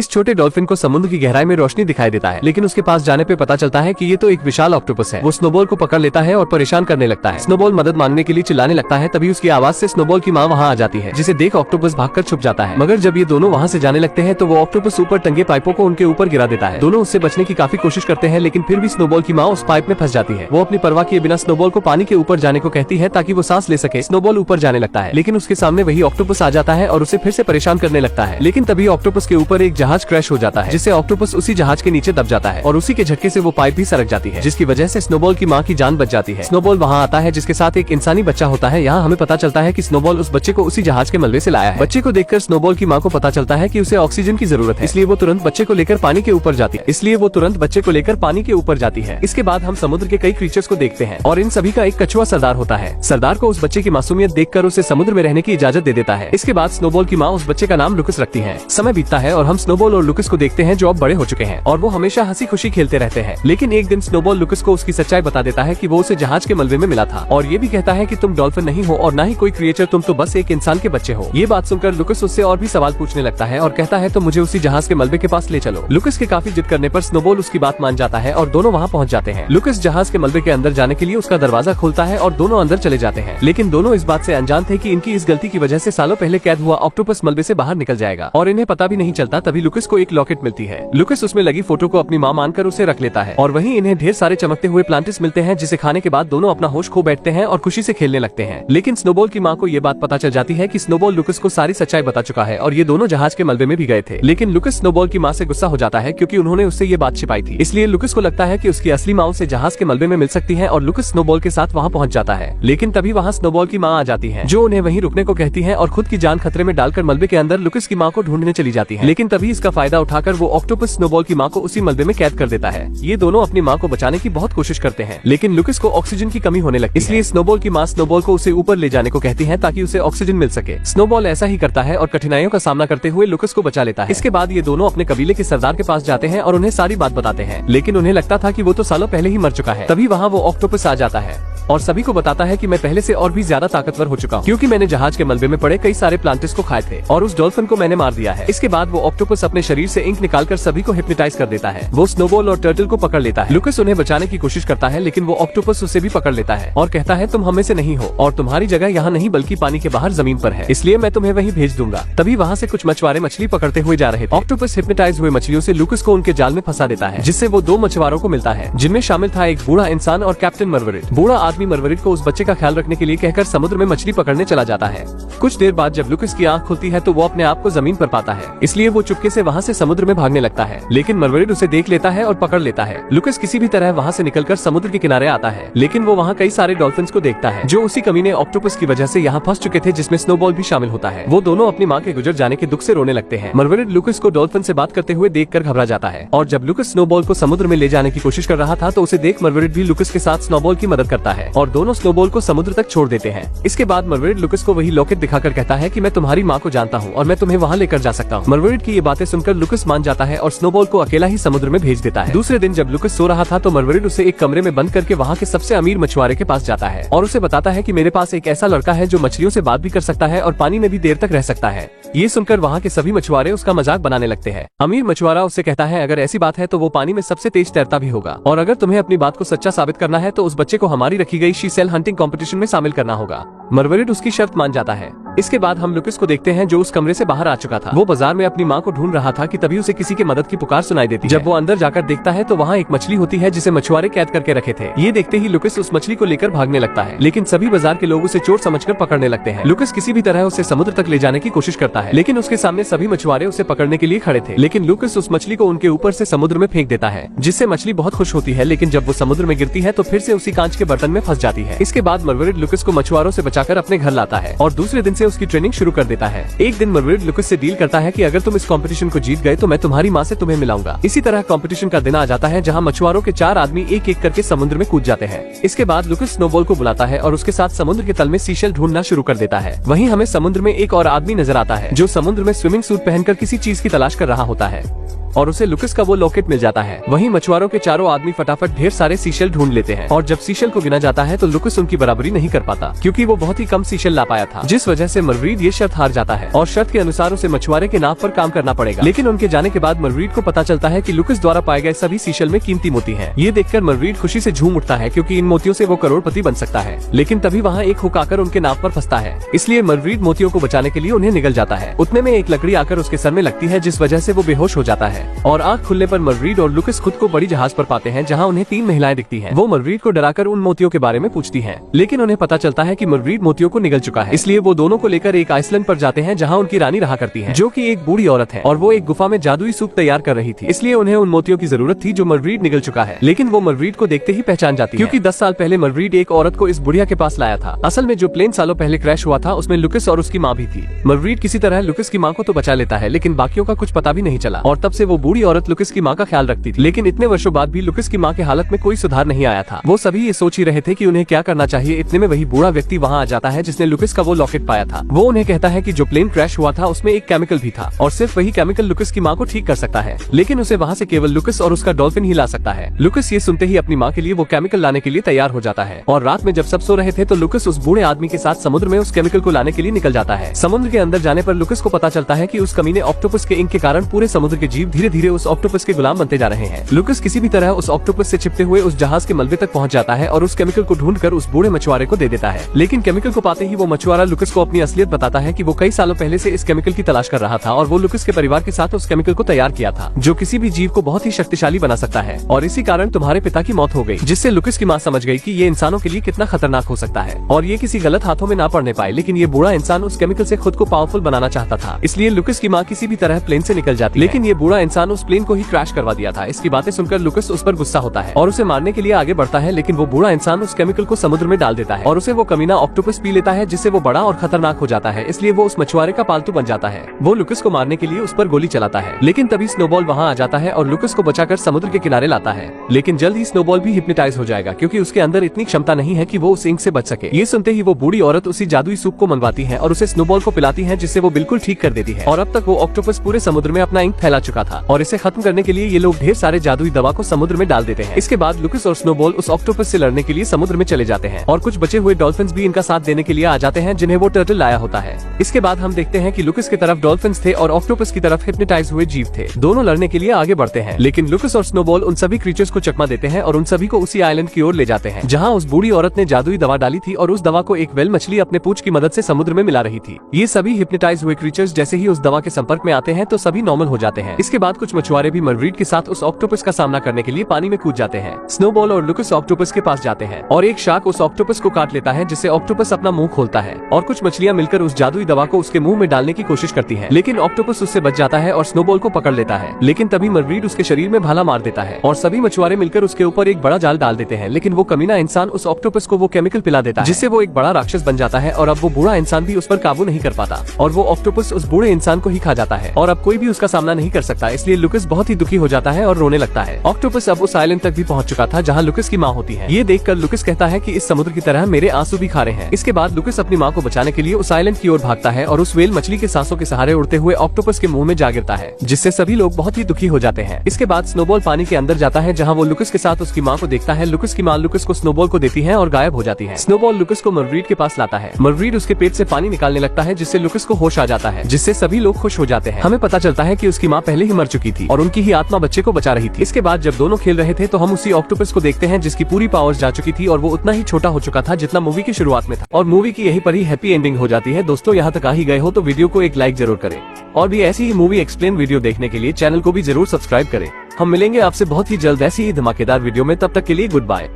इस छोटे डॉल्फिन को समुद्र की गहराई में रोशनी दिखाई देता है, लेकिन उसके पास जाने पे पता चलता है कि ये तो एक विशाल ऑक्टोपस है। वो स्नोबॉल को पकड़ लेता है और परेशान करने लगता है। स्नोबॉल मदद मांगने के लिए चिल्लाने लगता है, तभी उसकी आवाज से स्नोबॉल की माँ वहाँ आ जाती है, जिसे देख ऑक्टोपस भागकर छुप जाता है। मगर जब ये दोनों वहाँ से जाने लगते हैं तो वो ऑक्टोपस ऊपर टंगे पाइपों को उनके ऊपर गिरा देता है। दोनों उससे बचने की काफी कोशिश करते हैं, लेकिन फिर भी स्नोबॉल की माँ उस पाइप में फंस जाती है। वो अपनी परवाह किए बिना स्नोबॉल को पानी के ऊपर जाने को कहती है ताकि वो सांस ले सके। स्नोबॉल ऊपर जाने लगता है, लेकिन उसके सामने वही ऑक्टोपस आ जाता है और उसे फिर से परेशान करने लगता है। लेकिन तभी ऑक्टोपस के ऊपर एक जहाज क्रैश हो जाता है, जिससे ऑक्टोपस उसी जहाज के नीचे दब जाता है और उसी के झटके से वो पाइप भी सरक जाती है, जिसकी वजह से स्नोबॉल की माँ की जान बच जाती है। स्नोबॉल वहाँ आता है, जिसके साथ एक इंसानी बच्चा होता है। यहाँ हमें पता चलता है कि स्नोबॉल उस बच्चे को उसी जहाज के मलबे से लाया है। बच्चे को देखकर स्नोबॉल की माँ को पता चलता है कि उसे ऑक्सीजन की जरूरत है, इसलिए वो तुरंत बच्चे को लेकर पानी के ऊपर जाती है। इसके बाद हम समुद्र के कई क्रीचर्स को देखते हैं और इन सभी का एक कछुआ सरदार होता है। सरदार को उस बच्चे की मासूमियत देखकर उसे समुद्र में रहने की इजाजत दे देता है। इसके बाद स्नोबॉल की माँ उस बच्चे का नाम लुकस रखती है। समय बीतता है और हम स्नोबॉल और लुकस को देखते हैं, जो अब बड़े हो चुके हैं और वो हमेशा हंसी खुशी खेलते रहते हैं। लेकिन एक दिन स्नोबॉल लुकस को उसकी सच्चाई बता देता है कि वो उसे जहाज के मलबे में मिला था और ये भी कहता है कि तुम डॉल्फिन नहीं हो और न ही कोई क्रिएचर, तुम तो बस एक इंसान के बच्चे हो। ये बात सुनकर लुकस उससे और भी सवाल पूछने लगता है और कहता है तो मुझे उसी जहाज के मलबे के पास ले चलो। लुकस के काफी जिद करने पर स्नोबॉल उसकी बात मान जाता है और दोनों वहाँ पहुँच जाते हैं। लुकस जहाज के मलबे के अंदर जाने के लिए उसका दरवाजा खोलता है और दोनों अंदर चले जाते हैं, लेकिन दोनों इस बात से अनजान थे कि इनकी इस गलती की वजह से सालों पहले कैद हुआ ऑक्टोपस मलबे से बाहर निकल जाएगा और इन्हें पता भी नहीं चलता। तभी लुकस को एक लॉकेट मिलती है। लुकस उसमें लगी फोटो को अपनी माँ मानकर उसे रख लेता है और वहीं इन्हें ढेर सारे चमकते हुए प्लांटिस मिलते हैं, जिसे खाने के बाद दोनों अपना होश खो बैठते हैं और खुशी से खेलने लगते हैं। लेकिन स्नोबॉल की माँ को ये बात पता चल जाती है कि स्नोबॉल लुकस को सारी सच्चाई बता चुका है और ये दोनों जहाज के मलबे में भी गए थे। लेकिन लुकस स्नोबॉल की माँ से गुस्सा हो जाता है, क्योंकि उन्होंने उससे ये बात छिपाई थी। इसलिए लुकस को लगता है कि उसकी असली माँ उसे जहाज के मलबे में मिल सकती है और लुकस स्नोबॉल के साथ वहाँ पहुँच जाता है। लेकिन तभी वहाँ स्नोबॉल की माँ आ जाती है, जो उन्हें वहीं रुकने को कहती है और खुद की जान खतरे में डालकर मलबे के अंदर लुकस की माँ को ढूंढने चली जाती है। लेकिन तभी इसका फायदा उठाकर वो ऑक्टोपस स्नोबॉल की माँ को उसी मलबे में कैद कर देता है। ये दोनों अपनी माँ को बचाने की बहुत कोशिश करते हैं, लेकिन लुकस को ऑक्सीजन की कमी होने लगती है। इसलिए स्नोबॉल की माँ स्नोबॉल को उसे ऊपर ले जाने को कहती है ताकि उसे ऑक्सीजन मिल सके। स्नोबॉल ऐसा ही करता है और कठिनाइयों का सामना करते हुए लुकस को बचा लेता है। इसके बाद ये दोनों अपने कबीले के सरदार के पास जाते हैं और उन्हें सारी बात बताते हैं, लेकिन उन्हें लगता था कि वो तो सालों पहले ही मर चुका है। तभी वहाँ वो ऑक्टोपस आ जाता है और सभी को बताता है कि मैं पहले से और भी ज्यादा ताकतवर हो चुका हूँ, क्योंकि मैंने जहाज के मलबे में पड़े कई सारे प्लांटिस को खाए थे और उस डॉल्फिन को मैंने मार दिया है। इसके बाद वो ऑक्टोपस अपने शरीर से इंक निकालकर सभी को हिप्नोटाइज कर देता है। वो स्नोबॉल और टर्टल को पकड़ लेता है। लुकस उन्हें बचाने की कोशिश करता है, लेकिन वो ऑक्टोपस उसे भी पकड़ लेता है और कहता है तुम हमें से नहीं हो और तुम्हारी जगह यहाँ नहीं बल्कि पानी के बाहर जमीन पर है, इसलिए मैं तुम्हें वहीं भेज दूंगा। तभी वहाँ से कुछ मछुआरे मछली पकड़ते हुए जा रहे थे। ऑक्टोपस हिप्नोटाइज हुए मछलियों से लुकस को उनके जाल में फंसा देता है, जिससे वो दो मछुआरों को मिलता है, जिनमें शामिल था एक बूढ़ा इंसान और कैप्टन मरवरिट। बूढ़ा आदमी मरवरिट को उस बच्चे का ख्याल रखने के लिए कहकर समुद्र में मछली पकड़ने चला जाता है। कुछ देर बाद जब लुकस की आंख खुलती है तो वो अपने आप को जमीन पर पाता है, इसलिए वो चुपके से वहाँ से समुद्र में भागने लगता है, लेकिन मरवरिट उसे देख लेता है और पकड़ लेता है। लुकस किसी भी तरह वहाँ से निकलकर समुद्र के किनारे आता है, लेकिन वो वहाँ कई सारे डॉल्फिन्स को देखता है, जो उसी कमीने ऑक्टोपस की वजह से यहाँ फंस चुके थे, जिसमें स्नोबॉल भी शामिल होता है। वो दोनों अपनी माँ के गुजर जाने के दुख से रोने लगते हैं। मरवरिट लुकस को डॉल्फिन से बात करते हुए देखकर घबरा जाता है और जब लुकस स्नोबॉल को समुद्र में ले जाने की कोशिश कर रहा था तो उसे देख मरवरिट भी लुकस के साथ स्नोबॉल की मदद करता है और दोनों स्नोबॉल को समुद्र तक छोड़ देते हैं। इसके बाद मरवरिट लुकस को वही लॉकेट दिखाकर कहता है कि मैं तुम्हारी माँ को जानता हूँ और मैं तुम्हें वहाँ लेकर जा सकता हूँ। मरवरिट की ये बातें सुनकर लुकस मान जाता है और स्नोबॉल को अकेला ही समुद्र में भेज देता है। दूसरे दिन जब लुकस सो रहा था तो मरवरिट उसे एक कमरे में बंद करके वहाँ के सबसे अमीर मछुआरे के पास जाता है और उसे बताता है कि मेरे पास एक ऐसा लड़का है जो मछलियों से बात भी कर सकता है और पानी में भी देर तक रह सकता है। ये सुनकर वहाँ के सभी मछुआरे उसका मजाक बनाने लगते हैं। अमीर मछुआरा उससे कहता है अगर ऐसी बात है तो वो पानी में सबसे तेज तैरता भी होगा और अगर तुम्हें अपनी बात को सच्चा साबित करना है तो उस बच्चे को हमारी रखी गई शी सेल हंटिंग कंपटीशन में शामिल करना होगा। मरवरिट उसकी शर्त मान जाता है। इसके बाद हम लुकस को देखते हैं, जो उस कमरे से बाहर आ चुका था। वो बाजार में अपनी माँ को ढूंढ रहा था कि तभी उसे किसी के मदद की पुकार सुनाई देती है। जब वो अंदर जाकर देखता है तो वहाँ एक मछली होती है जिसे मछुआरे कैद करके रखे थे। ये देखते ही लुकस उस मछली को लेकर भागने लगता है, लेकिन सभी बाजार के लोग उसे चोर समझकर पकड़ने लगते हैं। लुकस किसी भी तरह उसे समुद्र तक ले जाने की कोशिश करता है, लेकिन उसके सामने सभी मछुआरे उसे पकड़ने के लिए खड़े थे। लेकिन लुकस उस मछली को उनके ऊपर से समुद्र में फेंक देता है, जिससे मछली बहुत खुश होती है, लेकिन जब वो समुद्र में गिरती है तो फिर से उसी कांच के बर्तन में फंस जाती है। इसके बाद मरवरिट लुकस को मछुआरों से बचाकर अपने घर लाता है और दूसरे दिन से उसकी ट्रेनिंग शुरू कर देता है। एक दिन मरवरिट लुकस से डील करता है कि अगर तुम इस कंपटीशन को जीत गए तो मैं तुम्हारी माँ से तुम्हें मिलाऊंगा। इसी तरह कंपटीशन का दिन आ जाता है, जहाँ मछुआरों के 4 आदमी एक एक करके समुद्र में कूद जाते हैं। इसके बाद लुकस स्नोबॉल को बुलाता है और उसके साथ समुद्र के तल में सीशेल ढूंढना शुरू कर देता है। वहीं हमें समुद्र में एक और आदमी नजर आता है, जो समुद्र में स्विमिंग सूट पहनकर किसी चीज की तलाश कर रहा होता है। और उसे लुकस का वो लॉकेट मिल जाता है। वहीं मछुआरों के चारों आदमी फटाफट ढेर सारे सीशेल ढूंढ लेते हैं और जब सीशेल को गिना जाता है तो लुकस उनकी बराबरी नहीं कर पाता क्योंकि वो बहुत ही कम सीशेल ला पाया था, जिस वजह से मरवीड ये शर्त हार जाता है और शर्त के अनुसार उसे मछुआरे के नाव पर काम करना पड़ेगा। लेकिन उनके जाने के बाद मरवीड को पता चलता है कि लुकस द्वारा पाए गए सभी सीशेल में कीमती मोती हैं। ये देखकर मरवीड खुशी से झूम उठता है क्योंकि इन मोतियों से वो करोड़पति बन सकता है। लेकिन तभी वहाँ एक हुक आकर उनके नाव पर फंसता है, इसलिए मरवीड मोतियों को बचाने के लिए उन्हें निगल जाता है। उतने में एक लकड़ी आकर उसके सर में लगती है जिस वजह से वो बेहोश हो जाता है और आँख खुलने पर मरवीड और लुकस खुद को बड़ी जहाज पर पाते हैं जहाँ उन्हें 3 महिलाएं दिखती हैं। वो मरवीड को डराकर उन मोतियों के बारे में पूछती हैं, लेकिन उन्हें पता चलता है कि मरवीड मोतियों को निगल चुका है, इसलिए वो दोनों को लेकर एक आइसलैंड पर जाते हैं जहाँ उनकी रानी रहा करती है, जो कि एक बूढ़ी औरत है और वो एक गुफा में जादुई सूप तैयार कर रही थी, इसलिए उन्हें उन मोतियों की जरूरत थी जो मरवीड निगल चुका है। लेकिन वो मरवीड को देखते ही पहचान जाती है क्योंकि 10 साल पहले मरवीड एक औरत को इस बुढ़िया के पास लाया था। असल में जो प्लेन सालों पहले क्रैश हुआ था उसमें लुकस और उसकी माँ भी थी। मरवीड किसी तरह लुकस की माँ को तो बचा लेता है, लेकिन बाकियों का कुछ पता भी नहीं चला और तब से वो बूढ़ी औरत लुकस की माँ का ख्याल रखती थी। लेकिन इतने वर्षों बाद भी लुकस की माँ के हालत में कोई सुधार नहीं आया था। वो सभी ये सोच ही रहे थे कि उन्हें क्या करना चाहिए। इतने में वही बूढ़ा व्यक्ति वहाँ आ जाता है जिसने लुकस का वो लॉकेट पाया था। वो उन्हें कहता है कि जो प्लेन क्रैश हुआ था उसमें एक केमिकल भी था और सिर्फ वही केमिकल लुकस की माँ को ठीक कर सकता है, लेकिन उसे वहाँ से केवल लुकस और उसका डॉल्फिन ही ला सकता है। लुकस ये सुनते ही अपनी माँ के लिए वो केमिकल लाने के लिए तैयार हो जाता है और रात में जब सब सो रहे थे तो लुकस उस बूढ़े आदमी के साथ समुद्र में उस केमिकल को लाने के लिए निकल जाता है। समुद्र के अंदर जाने पर लुकस को पता चलता है कि उस कमीने ऑक्टोपस के इंक के कारण पूरे समुद्र के जीव धीरे धीरे उस ऑक्टोपस के गुलाम बनते जा रहे हैं। लुकस किसी भी तरह उस ऑक्टोपस से चिपटे हुए उस जहाज के मलबे तक पहुंच जाता है और उस केमिकल को ढूंढकर उस बूढ़े मछुआरे को दे देता है। लेकिन केमिकल को पाते ही वो मछुआरा लुकस को अपनी असलियत बताता है कि वो कई सालों पहले से इस केमिकल की तलाश कर रहा था और वो लुकस के परिवार के साथ उस केमिकल को तैयार किया था जो किसी भी जीव को बहुत ही शक्तिशाली बना सकता है और इसी कारण तुम्हारे पिता की मौत हो गई, जिससे लुकस की माँ समझ गई कि ये इंसानों के लिए कितना खतरनाक हो सकता है और ये किसी गलत हाथों में ना पड़ने पाए। लेकिन ये बूढ़ा इंसान उस केमिकल से खुद को पावरफुल बनाना चाहता था, इसलिए लुकस की माँ किसी भी तरह प्लेन से निकल जाती है। लेकिन ये बूढ़ा इंसान उस प्लेन को ही क्रैश करवा दिया था। इसकी बातें सुनकर लुकस उस पर गुस्सा होता है और उसे मारने के लिए आगे बढ़ता है, लेकिन वो बूढ़ा इंसान उस केमिकल को समुद्र में डाल देता है और उसे वो कमीना ऑक्टोपस पी लेता है, जिससे वो बड़ा और खतरनाक हो जाता है। इसलिए वो उस मछुआरे का पालतू बन जाता है। वो लुकस को मारने के लिए उस पर गोली चलाता है, लेकिन तभी स्नोबॉल वहाँ आ जाता है और लुकस को बचाकर समुद्र के किनारे लाता है। लेकिन जल्द ही स्नोबॉल भी हिप्नोटाइज हो जाएगा क्योंकि उसके अंदर इतनी क्षमता नहीं है कि वो उस इंक से बच सके। ये सुनते ही वो बूढ़ी औरत उसी जादुई सूप को मंगवाती है और उसे स्नोबॉल को पिलाती है, जिससे वो बिल्कुल ठीक कर देती है। और अब तक वो ऑक्टोपस पूरे समुद्र में अपना इंक फैला चुका था और इसे खत्म करने के लिए ये लोग ढेर सारे जादुई दवा को समुद्र में डाल देते हैं। इसके बाद लुकस और स्नोबॉल उस ऑक्टोपस से लड़ने के लिए समुद्र में चले जाते हैं और कुछ बचे हुए डॉल्फिन्स भी इनका साथ देने के लिए आ जाते हैं, जिन्हें वो टर्टल लाया होता है। इसके बाद हम देखते हैं कि लुकस की तरफ डॉल्फिन्स थे और ऑक्टोपस की तरफ हिप्नोटाइज हुए जीव थे। दोनों लड़ने के लिए आगे बढ़ते हैं, लेकिन लुकस और स्नोबॉल उन सभी क्रीचर्स को चकमा देते हैं और उन सभी को उसी आइलैंड की ओर ले जाते हैं जहाँ उस बूढ़ी औरत ने जादुई दवा डाली थी और उस दवा को एक वेल मछली अपने पूंछ की मदद से समुद्र में मिला रही थी। ये सभी हिप्नोटाइज हुए क्रीचर्स जैसे ही उस दवा के संपर्क में आते हैं तो सभी नॉर्मल हो जाते हैं। इसके बाद कुछ मछुआरे भी मरवीड के साथ उस ऑक्टोपस का सामना करने के लिए पानी में कूद जाते हैं। स्नोबॉल और लुकस ऑक्टोपस के पास जाते हैं और एक शार्क उस ऑक्टोपस को काट लेता है, जिससे ऑक्टोपस अपना मुंह खोलता है और कुछ मछलियां मिलकर उस जादुई दवा को उसके मुंह में डालने की कोशिश करती हैं। लेकिन ऑक्टोपस उससे बच जाता है और स्नोबॉल को पकड़ लेता है। लेकिन तभी मरवीड उसके शरीर में भाला मार देता है और सभी मछुआरे मिलकर उसके ऊपर एक बड़ा जाल डाल देते हैं। लेकिन वो कमीना इंसान उस ऑक्टोपस को वो केमिकल पिला देता है, जिससे वो एक बड़ा राक्षस बन जाता है और अब वो बूढ़ा इंसान भी उस पर काबू नहीं कर पाता और वो ऑक्टोपस उस बूढ़े इंसान को ही खा जाता है और अब कोई भी उसका सामना नहीं कर सकता। इसलिए लुकस बहुत ही दुखी हो जाता है और रोने लगता है। ऑक्टोपस अब उस आइलैंड तक भी पहुंच चुका था जहां लुकस की माँ होती है। ये देखकर लुकस कहता है कि इस समुद्र की तरह मेरे आंसू भी खारे हैं। इसके बाद लुकस अपनी माँ को बचाने के लिए उस आइलैंड की ओर भागता है और उस वेल मछली के सांसों के सहारे उड़ते हुए ऑक्टोपस के मुंह में जा गिरता है, जिससे सभी लोग बहुत ही दुखी हो जाते हैं। इसके बाद स्नोबॉल पानी के अंदर जाता है जहाँ वो लुकस के साथ उसकी माँ को देखता है। लुकस की माँ लुकस को स्नोबॉल को देती है और गायब हो जाती है। स्नोबॉल लुकस को मरवीड के पास लाता है। मरवीड उसके पेट से पानी निकालने लगता है, जिससे लुकस को होश आ जाता है, जिससे सभी लोग खुश हो जाते हैं। हमें पता चलता है कि उसकी माँ पहले ही मर चुकी थी और उनकी ही आत्मा बच्चे को बचा रही थी। इसके बाद जब दोनों खेल रहे थे तो हम उसी ऑक्टोपस को देखते हैं जिसकी पूरी पावर्स जा चुकी थी और वो उतना ही छोटा हो चुका था जितना मूवी की शुरुआत में था और मूवी की यही पर ही हैप्पी एंडिंग हो जाती है। दोस्तों, यहाँ तक आ ही गए हो तो वीडियो को एक लाइक जरूर करें और भी ऐसी ही मूवी एक्सप्लेन वीडियो देखने के लिए चैनल को भी जरूर सब्सक्राइब करें। हम मिलेंगे आपसे बहुत ही जल्द ऐसी ही धमाकेदार वीडियो में। तब तक के लिए गुड बाय।